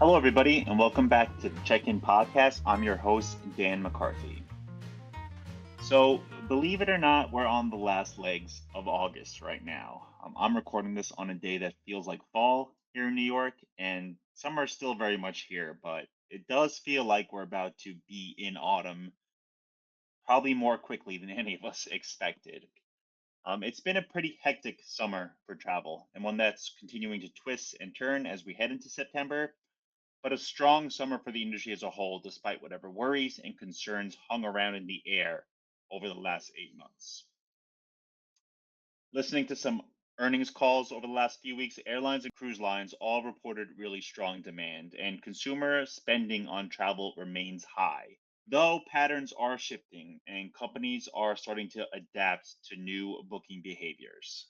Hello, everybody, and welcome back to the Check-In Podcast. I'm your host, Dan McCarthy. So, believe it or not, we're on the last legs of August right now. I'm recording this on a day that feels like fall here in New York, and summer is still very much here, but it does feel like we're about to be in autumn, probably more quickly than any of us expected. It's been a pretty hectic summer for travel, and one that's continuing to twist and turn as we head into September, but a strong summer for the industry as a whole, despite whatever worries and concerns hung around in the air over the last 8 months. Listening to some earnings calls over the last few weeks, airlines and cruise lines all reported really strong demand, and consumer spending on travel remains high. Though patterns are shifting and companies are starting to adapt to new booking behaviors.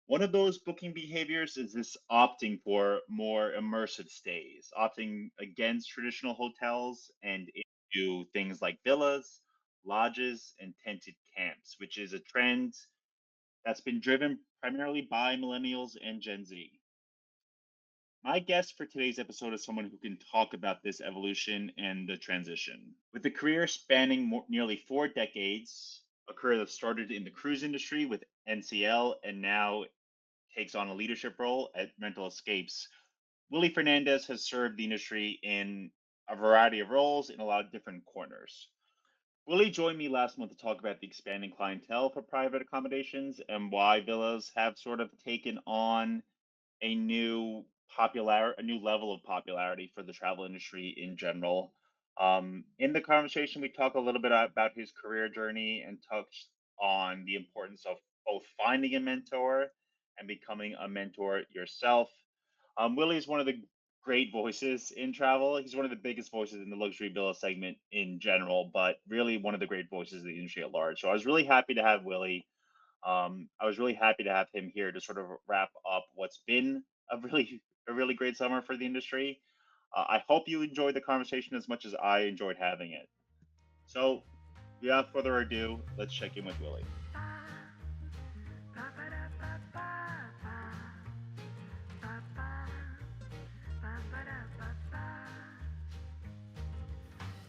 One of those booking behaviors is this opting for more immersive stays, opting against traditional hotels and into things like villas, lodges, and tented camps, which is a trend that's been driven primarily by millennials and Gen Z. My guest for today's episode is someone who can talk about this evolution and the transition. With a career spanning nearly 4 decades, a career that started in the cruise industry with NCL and now takes on a leadership role at Rental Escapes, Willie Fernandez has served the industry in a variety of roles in a lot of different corners. Willie joined me last month to talk about the expanding clientele for private accommodations and why villas have sort of taken on a new level of popularity for the travel industry in general. In the conversation, we talk a little bit about his career journey and touched on the importance of both finding a mentor and becoming a mentor yourself. Willie is one of the great voices in travel. He's one of the biggest voices in the luxury villa segment in general, but really one of the great voices in the industry at large. So I was really happy to have Willie. I was really happy to have him here to sort of wrap up what's been a really great summer for the industry. I hope you enjoyed the conversation as much as I enjoyed having it. So, without further ado, let's check in with Willie.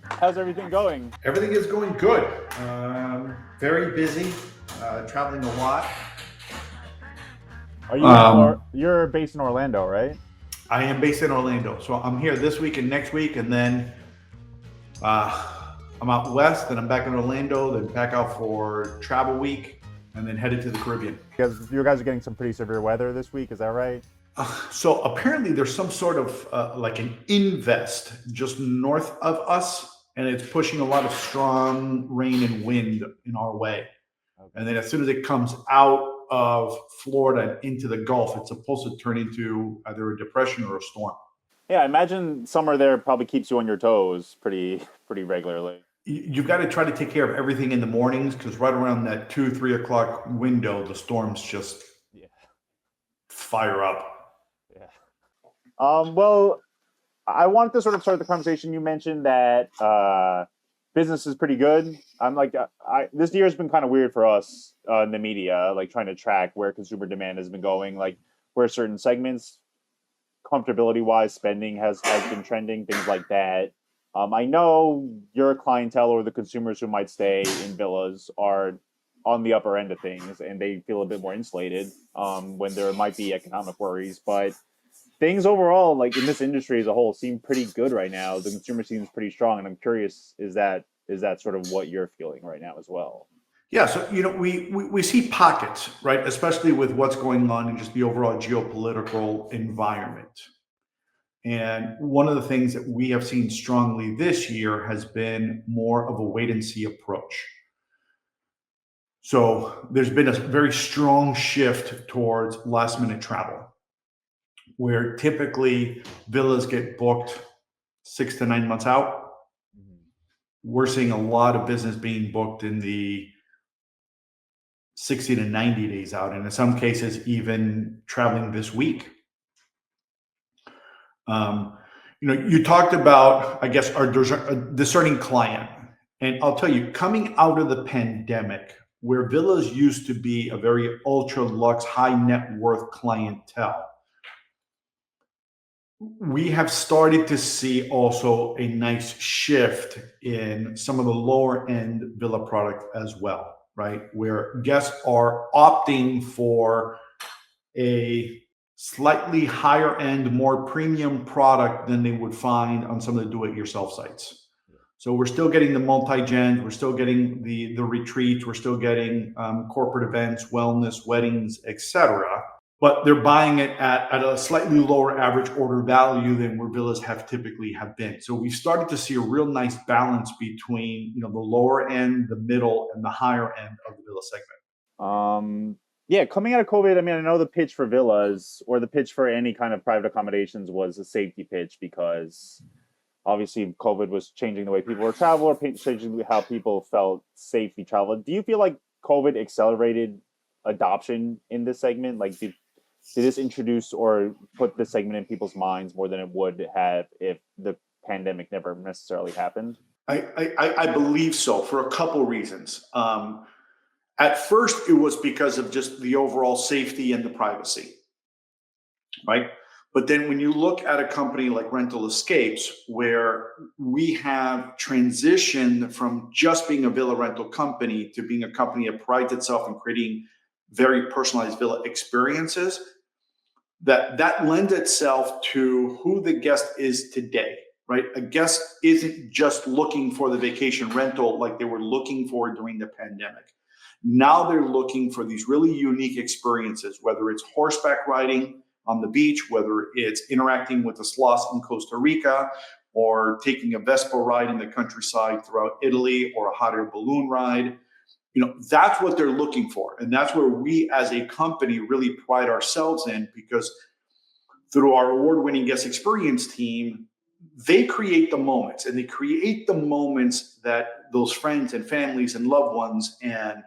How's everything going? Everything is going good. Very busy, traveling a lot. Are you're based in Orlando, right? I am based in Orlando, so I'm here this week and next week, and then I'm out west, then I'm back in Orlando, then back out for travel week, and then headed to the Caribbean. Because you guys are getting some pretty severe weather this week, is that right? So apparently there's some sort of like an invest just north of us, and it's pushing a lot of strong rain and wind in our way. Okay. And then as soon as it comes out of Florida and into the Gulf, it's supposed to turn into either a depression or a storm. Yeah, I imagine summer there probably keeps you on your toes pretty regularly. You've got to try to take care of everything in the mornings because right around that 2-3 o'clock window, the storms just fire up. Yeah. Well, I wanted to sort of start the conversation. You mentioned that business is pretty good. I'm like, this year has been kind of weird for us in the media, like trying to track where consumer demand has been going, like where certain segments, comfortability wise, spending has been trending, things like that. I know your clientele or the consumers who might stay in villas are on the upper end of things, and they feel a bit more insulated when there might be economic worries, but things overall, like in this industry as a whole, seem pretty good right now. The consumer seems pretty strong, and I'm curious, is that sort of what you're feeling right now as well? Yeah, so we see pockets, right? Especially with what's going on in just the overall geopolitical environment. And one of the things that we have seen strongly this year has been more of a wait and see approach. So there's been a very strong shift towards last minute travel, where typically villas get booked 6 to 9 months out. Mhm. We're seeing a lot of business being booked in the 60 to 90 days out, and in some cases, even traveling this week. Um, you talked about, I guess, our discerning client. And I'll tell you, coming out of the pandemic, where villas used to be a very ultra luxe, high net worth clientele, We have started to see also a nice shift in some of the lower end villa product as well, right? Where guests are opting for a slightly higher end, more premium product than they would find on some of the do it yourself sites. So we're still getting the multi-gen, we're still getting the retreats, we're still getting corporate events, wellness, weddings, etc. But they're buying it at a slightly lower average order value than where villas have typically have been. So we've started to see a real nice balance between the lower end, the middle, and the higher end of the villa segment. Yeah, coming out of COVID, I mean, I know the pitch for villas or the pitch for any kind of private accommodations was a safety pitch because obviously COVID was changing the way people were travel or changing how people felt safely travel. Do you feel like COVID accelerated adoption in this segment? Like, did this introduce or put this segment in people's minds more than it would have if the pandemic never necessarily happened? I believe so for a couple reasons. At first, it was because of just the overall safety and the privacy, right? But then when you look at a company like Rental Escapes, where we have transitioned from just being a villa rental company to being a company that prides itself in creating very personalized villa experiences, that lends itself to who the guest is today, right? A guest isn't just looking for the vacation rental like they were looking for during the pandemic. Now they're looking for these really unique experiences, whether it's horseback riding on the beach, whether it's interacting with the sloths in Costa Rica, or taking a Vespa ride in the countryside throughout Italy, or a hot air balloon ride. That's what they're looking for. And that's where we as a company really pride ourselves in, because through our award-winning guest experience team, they create the moments, and they create the moments that those friends and families and loved ones and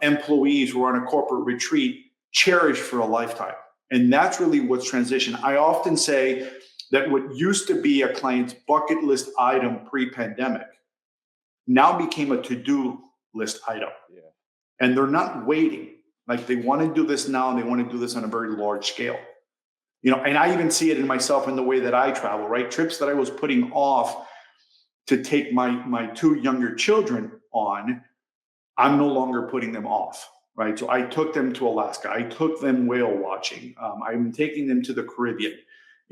employees who are on a corporate retreat cherish for a lifetime. And that's really what's transitioned. I often say that what used to be a client's bucket list item pre-pandemic now became a to-do list item. Yeah. And they're not waiting. Like, they want to do this now, and they want to do this on a very large scale. And I even see it in myself in the way that I travel, right? Trips that I was putting off to take my two younger children on, I'm no longer putting them off, right? So I took them to Alaska. I took them whale watching. I'm taking them to the Caribbean.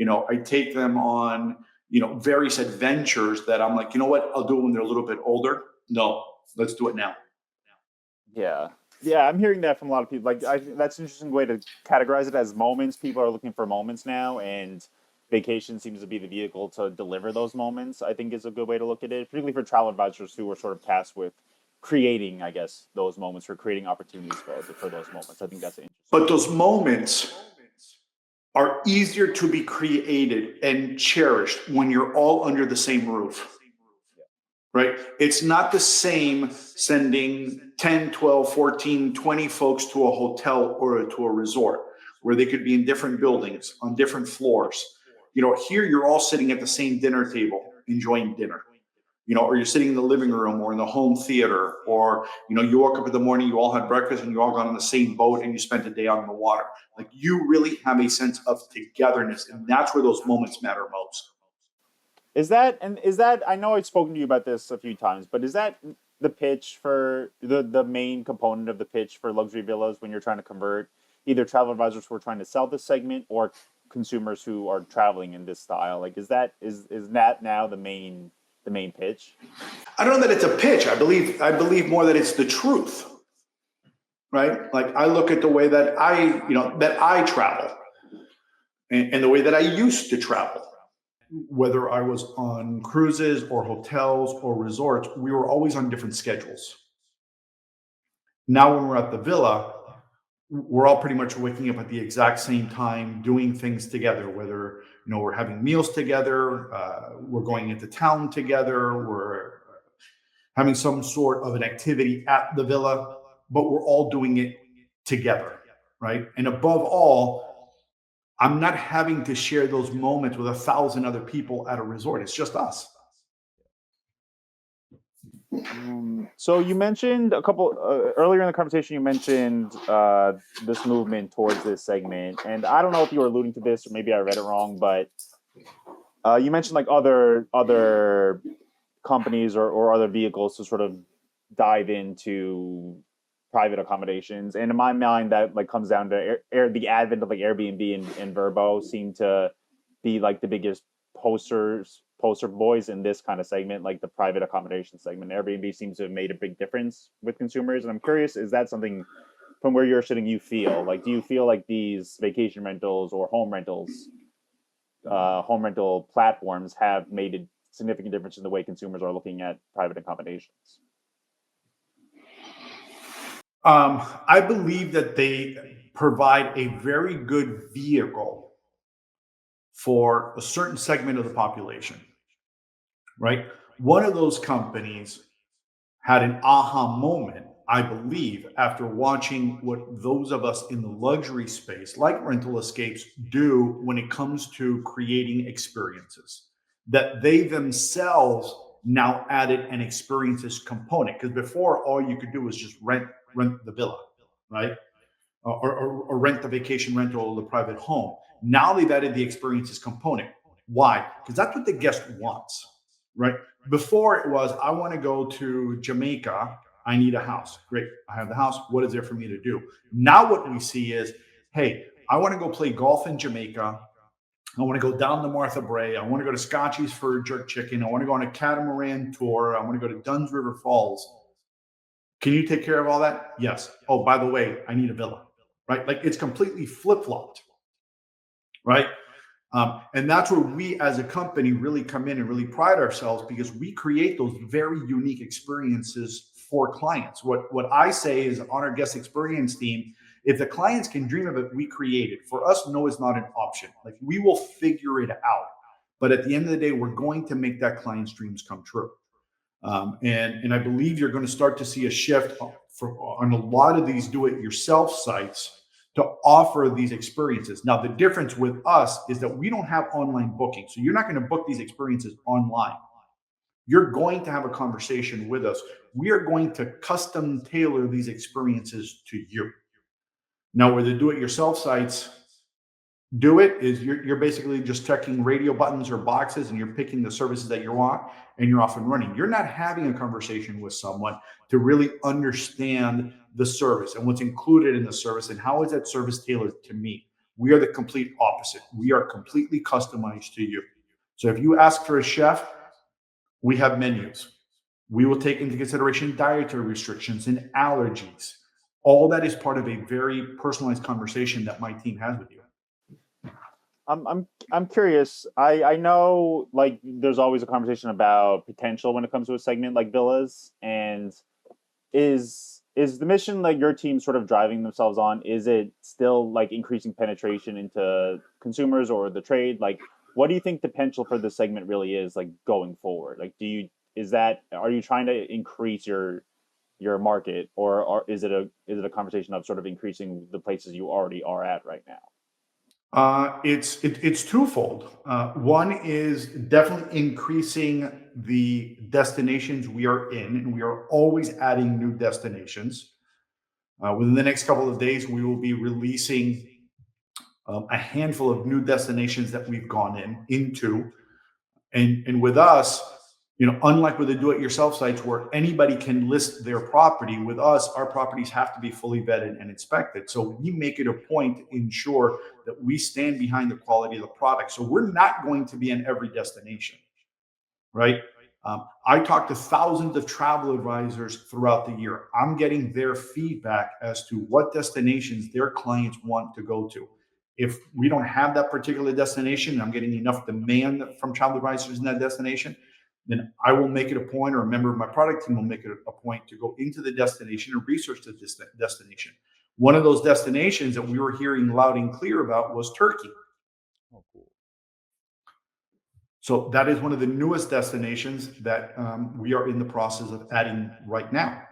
I take them on, various adventures that I'm like, you know what? I'll do it when they're a little bit older. No, let's do it now. Yeah. Yeah, I'm hearing that from a lot of people. Like, that's an interesting way to categorize it as moments. People are looking for moments now, and vacation seems to be the vehicle to deliver those moments. I think is a good way to look at it, particularly for travel advisors who are sort of tasked with creating, I guess, those moments or creating opportunities for those moments. I think that's interesting. But those moments are easier to be created and cherished when you're all under the same roof, right? It's not the same sending 10, 12, 14, 20 folks to a hotel or to a resort where they could be in different buildings on different floors. Here you're all sitting at the same dinner table enjoying dinner, or you're sitting in the living room or in the home theater, or, you woke up in the morning, you all had breakfast, and you all got on the same boat and you spent a day out on the water. Like, you really have a sense of togetherness, and that's where those moments matter most. Is that I know I've spoken to you about this a few times, but is that the pitch for the main component of the pitch for luxury villas when you're trying to convert either travel advisors who are trying to sell this segment or consumers who are traveling in this style? Like, is that now the main pitch? I don't know that it's a pitch. I believe more that it's the truth, right? Like, I look at the way that I travel, and the way that I used to travel. Whether I was on cruises or hotels or resorts, we were always on different schedules. Now, when we're at the villa, we're all pretty much waking up at the exact same time, doing things together, whether we're having meals together, we're going into town together, we're having some sort of an activity at the villa, but we're all doing it together, right? And above all, I'm not having to share those moments with 1,000 other people at a resort. It's just us. So you mentioned a couple earlier in the conversation. You mentioned this movement towards this segment, and I don't know if you were alluding to this or maybe I read it wrong, but You mentioned like other companies or other vehicles to sort of dive into private accommodations, and in my mind, that like comes down to the advent of like Airbnb and Verbo seem to be like the biggest poster boys in this kind of segment, like the private accommodation segment. Airbnb seems to have made a big difference with consumers, and I'm curious, is that something from where you're sitting you feel like? Do you feel like these vacation rentals or home rental platforms have made a significant difference in the way consumers are looking at private accommodations? I believe that they provide a very good vehicle for a certain segment of the population, right? One of those companies had an aha moment, I believe, after watching what those of us in the luxury space, like Rental Escapes, do when it comes to creating experiences. That they themselves now added an experiences component. Because before, all you could do was just rent the villa, right? Or rent the vacation rental or the private home. Now they've added the experiences component. Why? Because that's what the guest wants, right? Before it was, I want to go to Jamaica. I need a house. Great. I have the house. What is there for me to do? Now what we see is, hey, I want to go play golf in Jamaica. I want to go down to Martha Brae. I want to go to Scotchy's for jerk chicken. I want to go on a catamaran tour. I want to go to Dunn's River Falls. Can you take care of all that? Yes. Oh, by the way, I need a villa, right? Like it's completely flip flopped, right? And that's where we as a company really come in and really pride ourselves because we create those very unique experiences for clients. What I say is on our guest experience team, if the clients can dream of it, we create it. For us, no is not an option. Like we will figure it out. But at the end of the day, we're going to make that client's dreams come true. And I believe you're going to start to see a shift on a lot of these do-it-yourself sites to offer these experiences. Now, the difference with us is that we don't have online booking. So you're not going to book these experiences online. You're going to have a conversation with us. We are going to custom tailor these experiences to you. Now, where the do-it-yourself sites do it is you're basically just checking radio buttons or boxes and you're picking the services that you want and you're off and running. You're not having a conversation with someone to really understand the service and what's included in the service and how is that service tailored to me. We are the complete opposite. We are completely customized to you. So if you ask for a chef, we have menus. We will take into consideration dietary restrictions and allergies. All that is part of a very personalized conversation that my team has with you. I'm curious. I know like there's always a conversation about potential when it comes to a segment like villas, and is the mission like your team sort of driving themselves on? Is it still like increasing penetration into consumers or the trade? Like, what do you think the potential for this segment really is like going forward? Like, are you trying to increase your market, or is it a conversation of sort of increasing the places you already are at right now? It's twofold. One is definitely increasing the destinations we are in, and we are always adding new destinations. Within the next couple of days, we will be releasing a handful of new destinations that we've gone into, and with us, unlike with the do-it-yourself sites where anybody can list their property, with us, our properties have to be fully vetted and inspected. So we make it a point to ensure that we stand behind the quality of the product. So we're not going to be in every destination, right? I talk to thousands of travel advisors throughout the year. I'm getting their feedback as to what destinations their clients want to go to. If we don't have that particular destination, and I'm getting enough demand from travel advisors in that destination, then I will make it a point, or a member of my product team will make it a point to go into the destination and research the destination. One of those destinations that we were hearing loud and clear about was Turkey. Oh, cool. So that is one of the newest destinations that we are in the process of adding right now.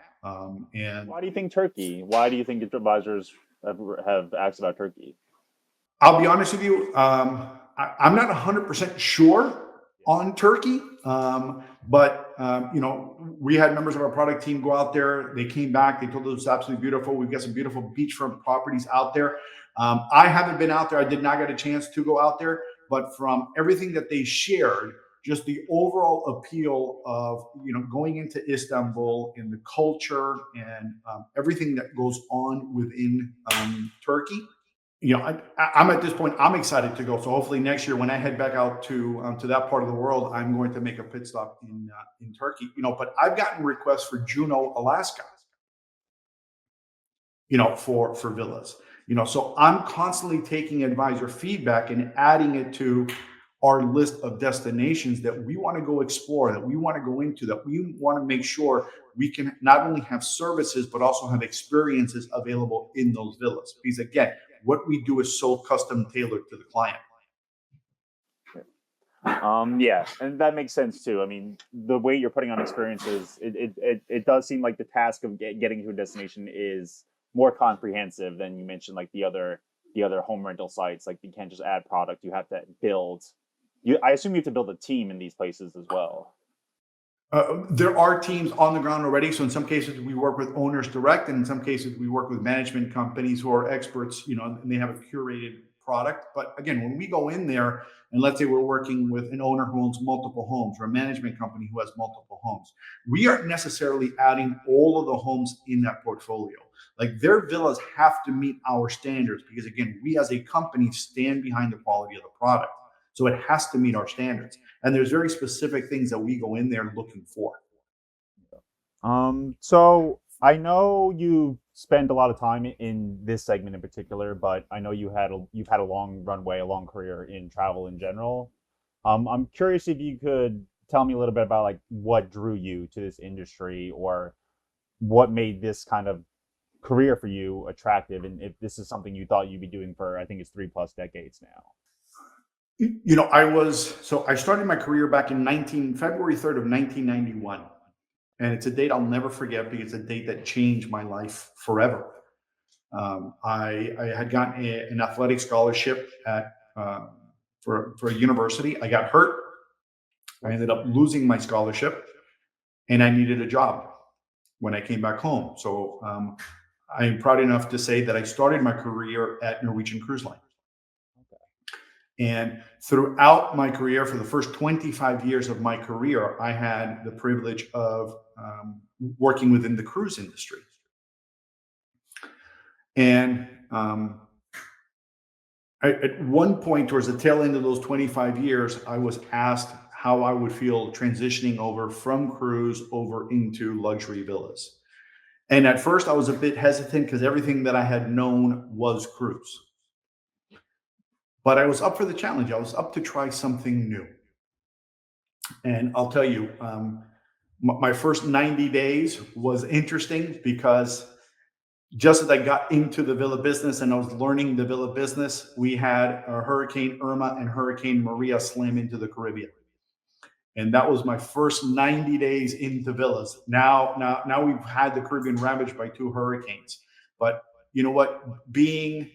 And Why do you think Turkey? Why do you think advisors have asked about Turkey? I'll be honest with you, I'm not 100% sure on Turkey, but we had members of our product team go out there. They came back. They told us it's absolutely beautiful. We've got some beautiful beachfront properties out there. I haven't been out there. I did not get a chance to go out there. but from everything that they shared, just the overall appeal of going into Istanbul and the culture and everything that goes on within Turkey. I'm at this point. I'm excited to go. So hopefully next year, when I head back out to that part of the world, I'm going to make a pit stop in Turkey. But I've gotten requests for Juneau, Alaska. For villas. So I'm constantly taking advisor feedback and adding it to our list of destinations that we want to go explore, that we want to go into, that we want to make sure we can not only have services, but also have experiences available in those villas. Because again, what we do is so custom tailored to the client. Yeah, and that makes sense too. I mean, the way you're putting on experiences, it does seem like the task of getting to a destination is more comprehensive than you mentioned, like the other home rental sites. Like you can't just add product; you have to build. I assume you have to build a team in these places as well. There are teams on the ground already. So in some cases, we work with owners direct, and in some cases, we work with management companies who are experts. And they have a curated product. But again, when we go in there, and let's say we're working with an owner who owns multiple homes or a management company who has multiple homes, we aren't necessarily adding all of the homes in that portfolio. Like their villas have to meet our standards because again, we as a company stand behind the quality of the product. So it has to meet our standards. And there's very specific things that we go in there looking for. So I know you spent a lot of time in this segment in particular, but I know you've had a long runway, a long career in travel in general. I'm curious if you could tell me a little bit about like what drew you to this industry or what made this kind of career for you attractive, and if this is something you thought you'd be doing for, I think it's 3+ decades now. I started my career back in February 3rd of 1991. And it's a date I'll never forget because it's a date that changed my life forever. I had gotten an athletic scholarship for a university. I got hurt. I ended up losing my scholarship, and I needed a job when I came back home. So I'm proud enough to say that I started my career at Norwegian Cruise Line. And throughout my career, for the first 25 years of my career, I had the privilege of working within the cruise industry. And at one point, towards the tail end of those 25 years, I was asked how I would feel transitioning over from cruise over into luxury villas. And at first, I was a bit hesitant because everything that I had known was cruise. But I was up for the challenge. I was up to try something new. And I'll tell you, my first 90 days was interesting because just as I got into the villa business and I was learning the villa business, we had Hurricane Irma and Hurricane Maria slam into the Caribbean. And that was my first 90 days into villas. Now we've had the Caribbean ravaged by 2 hurricanes. But you know what? Being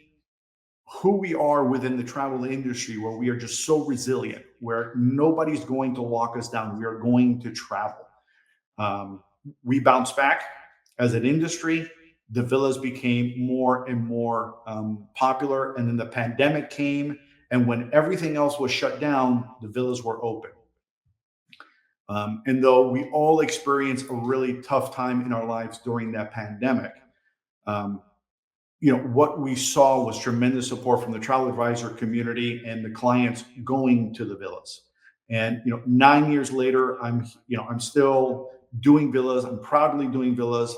who we are within the travel industry, where we are just so resilient, where nobody's going to lock us down. We are going to travel. We bounce back as an industry. The villas became more and more popular. And then the pandemic came. And when everything else was shut down, the villas were open. And though we all experienced a really tough time in our lives during that pandemic, what we saw was tremendous support from the travel advisor community and the clients going to the villas. And 9 years later, I'm still doing villas. I'm proudly doing villas.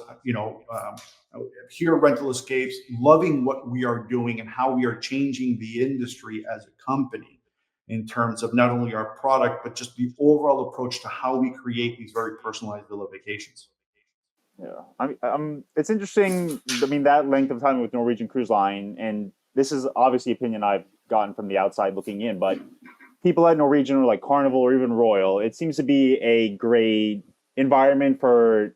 Here at Rental Escapes, loving what we are doing and how we are changing the industry as a company in terms of not only our product, but just the overall approach to how we create these very personalized villa vacations. Yeah, it's interesting. I mean, that length of time with Norwegian Cruise Line, and this is obviously opinion I've gotten from the outside looking in, but people at Norwegian or like Carnival or even Royal, it seems to be a great environment for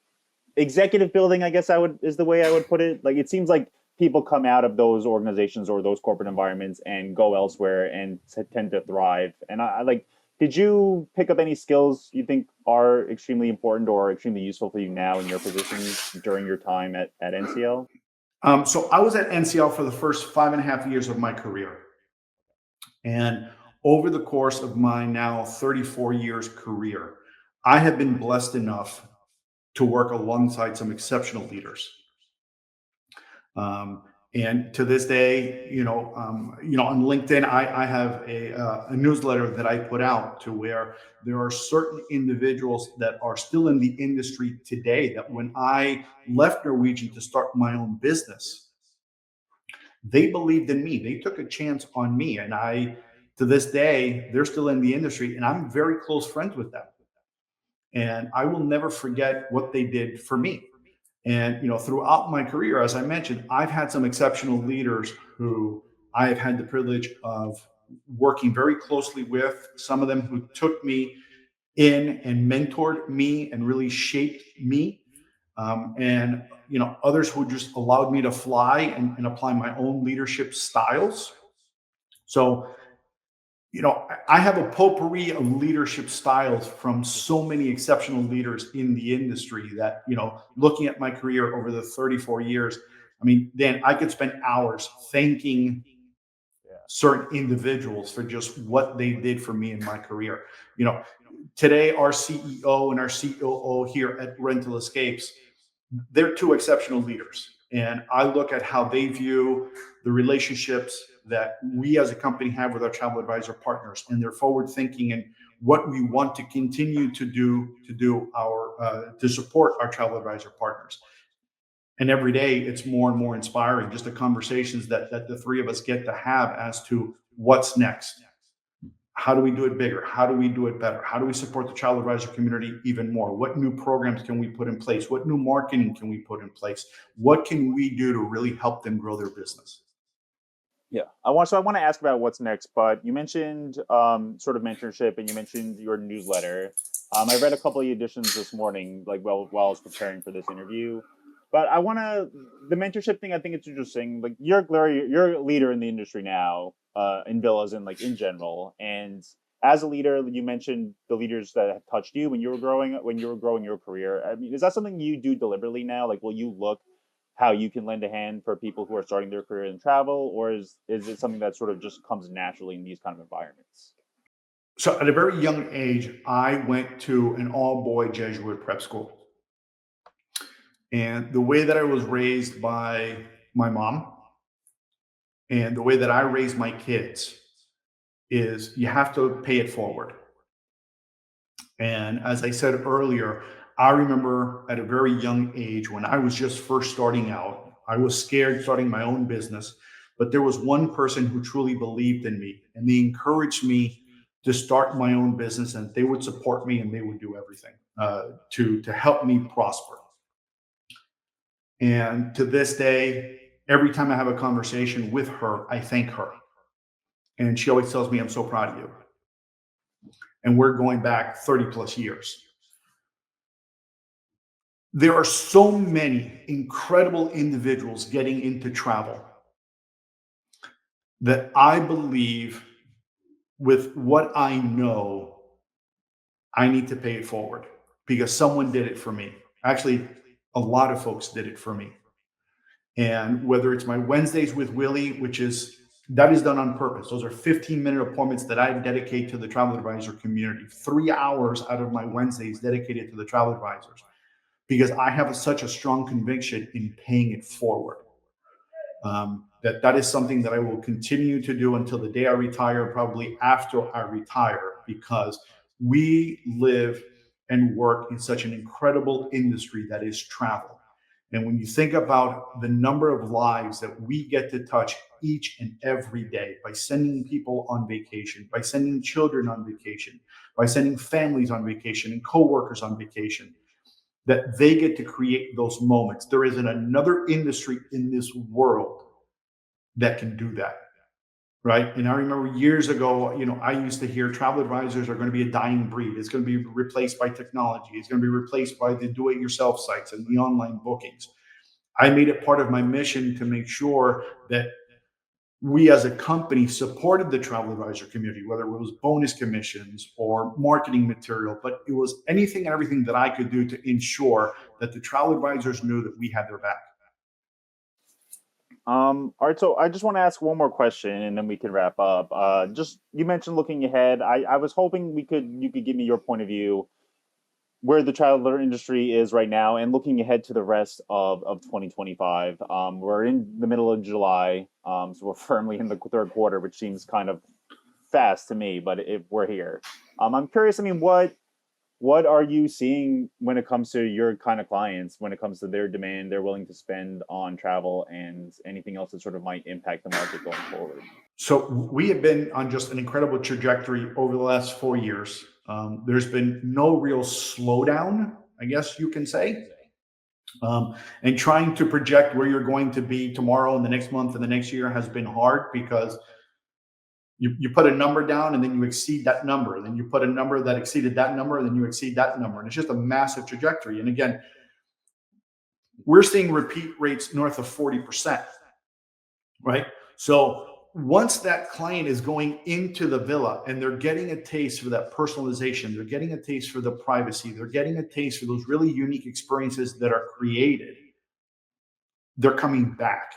executive building, I guess is the way I would put it. Like, it seems like people come out of those organizations or those corporate environments and go elsewhere and tend to thrive. And I like, did you pick up any skills you think are extremely important or extremely useful for you now in your position during your time at NCL? So I was at NCL for the first 5.5 years of my career. And over the course of my now 34 years career, I have been blessed enough to work alongside some exceptional leaders. Um, and to this day, on LinkedIn, I have a newsletter that I put out to where there are certain individuals that are still in the industry today that when I left Norwegian to start my own business, they believed in me. They took a chance on me. And to this day, they're still in the industry and I'm very close friends with them. And I will never forget what they did for me. And throughout my career, as I mentioned, I've had some exceptional leaders who I have had the privilege of working very closely with. Some of them who took me in and mentored me and really shaped me. And others who just allowed me to fly and apply my own leadership styles. So I have a potpourri of leadership styles from so many exceptional leaders in the industry that, looking at my career over the 34 years, I mean, Dan, I could spend hours thanking certain individuals for just what they did for me in my career. Today, our CEO and our COO here at Rental Escapes, they're two exceptional leaders. And I look at how they view the relationships that we as a company have with our travel advisor partners, and they're forward thinking and what we want to continue to do to support our travel advisor partners. And every day it's more and more inspiring, just the conversations that the three of us get to have as to what's next. How do we do it bigger? How do we do it better? How do we support the travel advisor community even more? What new programs can we put in place? What new marketing can we put in place? What can we do to really help them grow their business? Yeah, I want to ask about what's next, but you mentioned sort of mentorship, and you mentioned your newsletter. I read a couple of editions this morning, like while I was preparing for this interview. But the mentorship thing. I think it's interesting. Like you're a leader in the industry now, in villas and like in general. And as a leader, you mentioned the leaders that have touched you when you were growing your career. I mean, is that something you do deliberately now? Like, will you look how you can lend a hand for people who are starting their career in travel, or is it something that sort of just comes naturally in these kind of environments? So at a very young age, I went to an all-boy Jesuit prep school. And the way that I was raised by my mom and the way that I raise my kids is you have to pay it forward. And as I said earlier, I remember at a very young age when I was just first starting out, I was scared starting my own business, but there was one person who truly believed in me and they encouraged me to start my own business and they would support me and they would do everything to help me prosper. And to this day, every time I have a conversation with her, I thank her. And she always tells me, I'm so proud of you. And we're going back 30 plus years. There are so many incredible individuals getting into travel that I believe with what I know, I need to pay it forward because someone did it for me. Actually, a lot of folks did it for me. And whether it's my Wednesdays with Willie, that is done on purpose. Those are 15-minute appointments that I dedicate to the travel advisor community. 3 hours out of my Wednesdays dedicated to the travel advisors because I have such a strong conviction in paying it forward. That is something that I will continue to do until the day I retire, probably after I retire, because we live and work in such an incredible industry that is travel. And when you think about the number of lives that we get to touch each and every day by sending people on vacation, by sending children on vacation, by sending families on vacation and coworkers on vacation, that they get to create those moments. There isn't another industry in this world that can do that, right? And I remember years ago, I used to hear travel advisors are going to be a dying breed. It's going to be replaced by technology. It's going to be replaced by the do-it-yourself sites and the online bookings. I made it part of my mission to make sure that we as a company supported the travel advisor community, whether it was bonus commissions or marketing material, but it was anything and everything that I could do to ensure that the travel advisors knew that we had their back. All right, so I just want to ask one more question, and then we can wrap up. Just you mentioned looking ahead. I was hoping you could give me your point of view where the traveler industry is right now, and looking ahead to the rest of 2025. We're in the middle of July, so we're firmly in the third quarter, which seems kind of fast to me, but we're here. I'm curious. I mean, what are you seeing when it comes to your kind of clients, when it comes to their demand, they're willing to spend on travel and anything else that sort of might impact the market going forward? So we have been on just an incredible trajectory over the last 4 years. There's been no real slowdown, I guess you can say. And trying to project where you're going to be tomorrow and the next month and the next year has been hard because you put a number down and then you exceed that number. And then you put a number that exceeded that number and then you exceed that number. And it's just a massive trajectory. And again, we're seeing repeat rates north of 40%, right? So once that client is going into the villa and they're getting a taste for that personalization, they're getting a taste for the privacy, they're getting a taste for those really unique experiences that are created, they're coming back.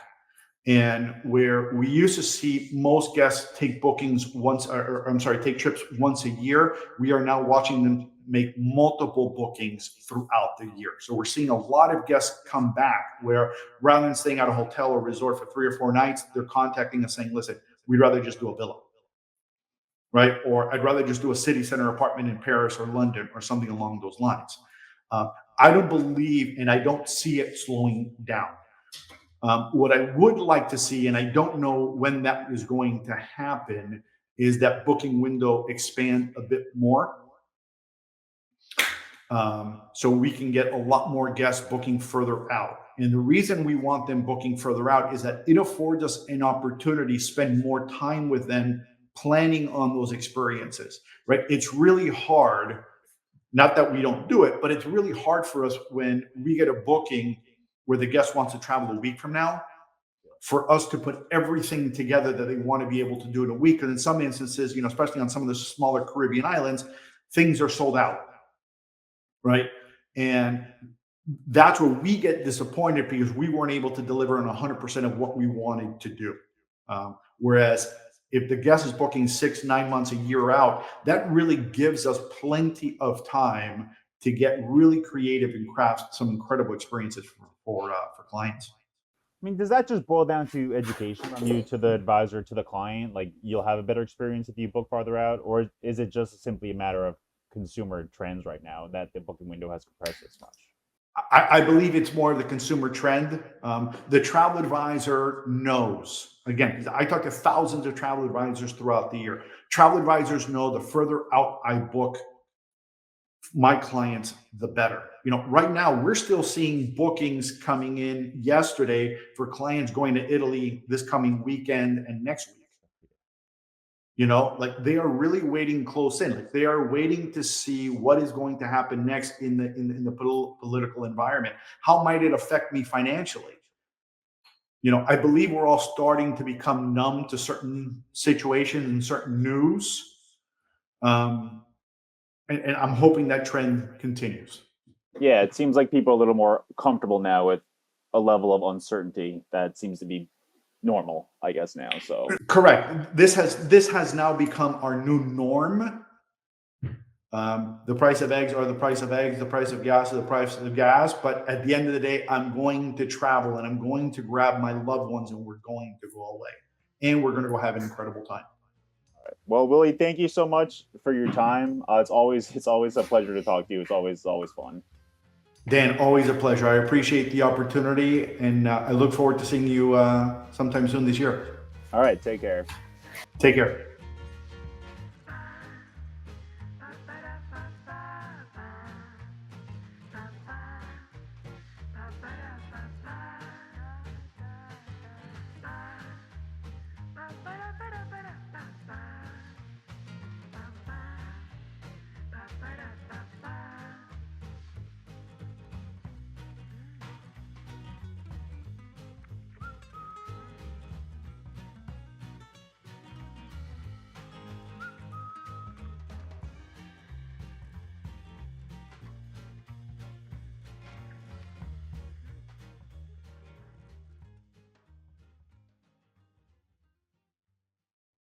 And where we used to see most guests take bookings once, or I'm sorry, take trips once a year, we are now watching them make multiple bookings throughout the year. So we're seeing a lot of guests come back where rather than staying at a hotel or resort for 3 or 4 nights, they're contacting us saying, listen, we'd rather just do a villa, right? Or I'd rather just do a city center apartment in Paris or London or something along those lines. I don't believe, and I don't see it slowing down. What I would like to see, and I don't know when that is going to happen, is that booking window expand a bit more. So we can get a lot more guests booking further out. And the reason we want them booking further out is that it affords us an opportunity to spend more time with them planning on those experiences, right? It's really hard, not that we don't do it, but it's really hard for us when we get a booking where the guest wants to travel a week from now, for us to put everything together that they want to be able to do in a week. And in some instances, especially on some of the smaller Caribbean islands, things are sold out, right? And that's where we get disappointed because we weren't able to deliver on 100% of what we wanted to do. Whereas if the guest is booking 6, 9 months, a year out, that really gives us plenty of time to get really creative and craft some incredible experiences for clients. I mean, does that just boil down to education from you to the advisor to the client? Like you'll have a better experience if you book farther out, or is it just simply a matter of consumer trends right now that the booking window has compressed this much? I believe it's more of the consumer trend. The travel advisor knows. Again, I talk to thousands of travel advisors throughout the year. Travel advisors know the further out I book my clients, the better. Right now we're still seeing bookings coming in yesterday for clients going to Italy this coming weekend and next week. Like they are really waiting close in. Like they are waiting to see what is going to happen next in the political environment. How might it affect me financially? I believe we're all starting to become numb to certain situations and certain news. And I'm hoping that trend continues. Yeah, it seems like people are a little more comfortable now with a level of uncertainty that seems to be normal, I guess, now. So correct. This has now become our new norm. The price of eggs are the price of eggs. The price of gas is the price of gas. But at the end of the day, I'm going to travel and I'm going to grab my loved ones and we're going to go away. And we're going to go have an incredible time. Well, Willie, thank you so much for your time. It's always a pleasure to talk to you. It's always fun. Dan, always a pleasure. I appreciate the opportunity, and I look forward to seeing you sometime soon this year. All right, take care. Take care.